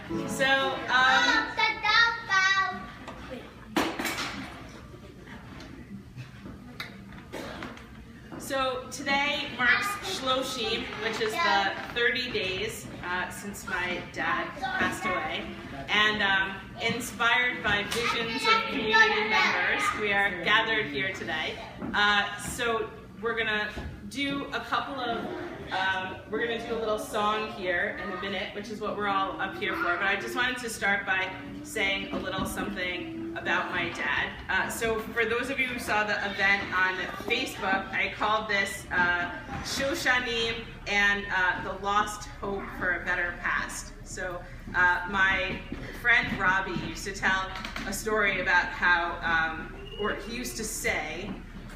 So today marks Shloshim, which is the 30 days since my dad passed away. And inspired by visions of community members, we are gathered here today. So we're going to do a couple of, we're going to do a little song here in a minute, which is what we're all up here for. But I just wanted to start by saying a little something about my dad. So for those of you who saw the event on Facebook, I called this Shoshanim and the Lost Hope for a Better Past. So my friend Robbie used to tell a story about how, or he used to say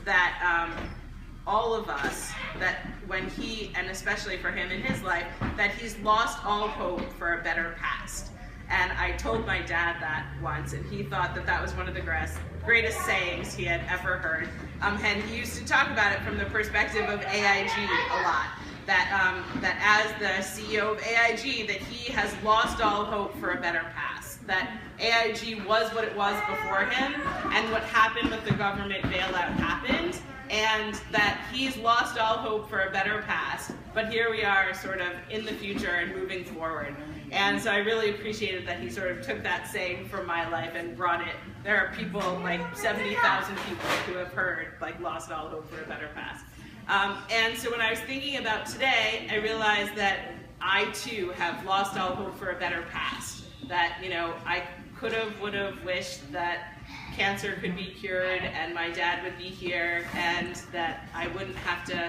that all of us, that when he, and especially for him in his life, that he's lost all hope for a better past. And I told my dad that once, and he thought that that was one of the greatest sayings he had ever heard. And he used to talk about it from the perspective of AIG a lot. That as the CEO of AIG, that he has lost all hope for a better past. That AIG was what it was before him, and what happened with the government bailout happened, and that he's lost all hope for a better past. But here we are sort of in the future and moving forward. And so I really appreciated that he sort of took that saying from my life and brought it. There are people, like 70,000 people who have heard, like, lost all hope for a better past. And so when I was thinking about today, I realized that I too have lost all hope for a better past. That, you know, I would have wished that cancer could be cured and my dad would be here and that I wouldn't have to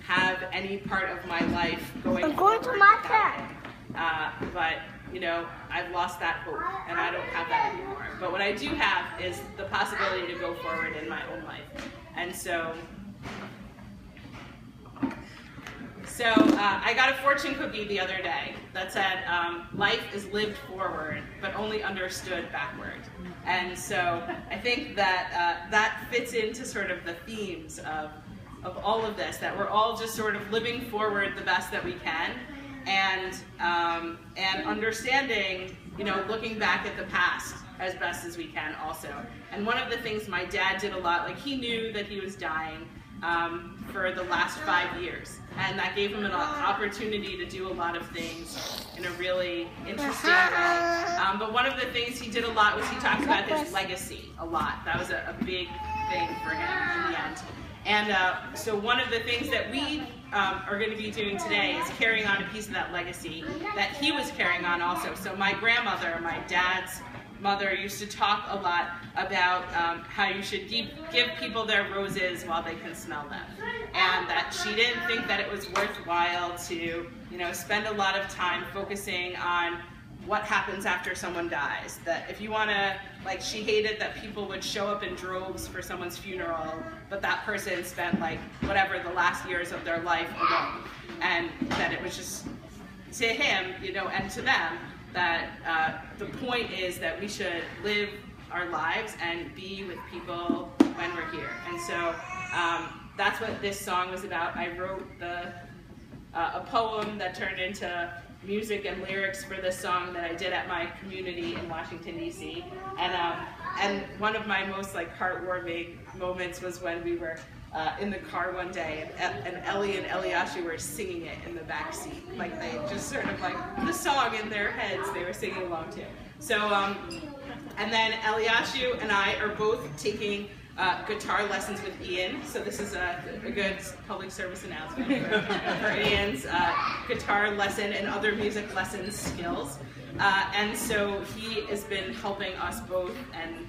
have any part of my life going forward without him. But, you know, I've lost that hope and I don't have that anymore. But what I do have is the possibility to go forward in my own life. And so I got a fortune cookie the other day that said, life is lived forward, but only understood backward. And so I think that that fits into sort of the themes of all of this, that we're all just sort of living forward the best that we can, and understanding, you know, looking back at the past as best as we can also. And one of the things my dad did a lot, like he knew that he was dying for the last 5 years. And that gave him an opportunity to do a lot of things in a really interesting way. But one of the things he did a lot was he talked about his legacy a lot. That was a big thing for him in the end. And so one of the things that we are going to be doing today is carrying on a piece of that legacy that he was carrying on also. So my grandmother, my dad's mother, used to talk a lot about how you should give people their roses while they can smell them. And that she didn't think that it was worthwhile to, you know, spend a lot of time focusing on what happens after someone dies. That if you want to, like, she hated that people would show up in droves for someone's funeral, but that person spent, like, whatever the last years of their life alone. And that it was just, to him, you know, and to them, that the point is that we should live our lives and be with people when we're here. And so that's what this song was about. I wrote a poem that turned into music and lyrics for this song that I did at my community in Washington, D.C. And one of my most, like, heartwarming moments was when we were in the car one day, and Ellie and Eliashu were singing it in the back seat. Like, they just sort of, like, the song in their heads, they were singing along to. So, and then Eliashu and I are both taking guitar lessons with Ian. So this is a good public service announcement for Ian's guitar lesson and other music lessons skills. And so he has been helping us both and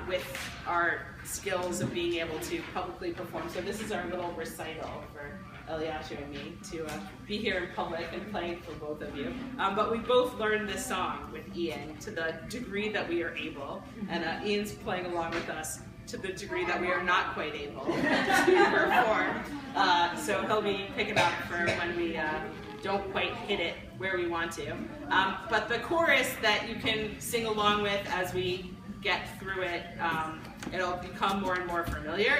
with our skills of being able to publicly perform. So this is our little recital for Eliashu and me to be here in public and playing for both of you. But we both learned this song with Ian to the degree that we are able. And Ian's playing along with us to the degree that we are not quite able to perform. So he'll be picking up for when we don't quite hit it where we want to. But the chorus that you can sing along with as we get through it, it'll become more and more familiar.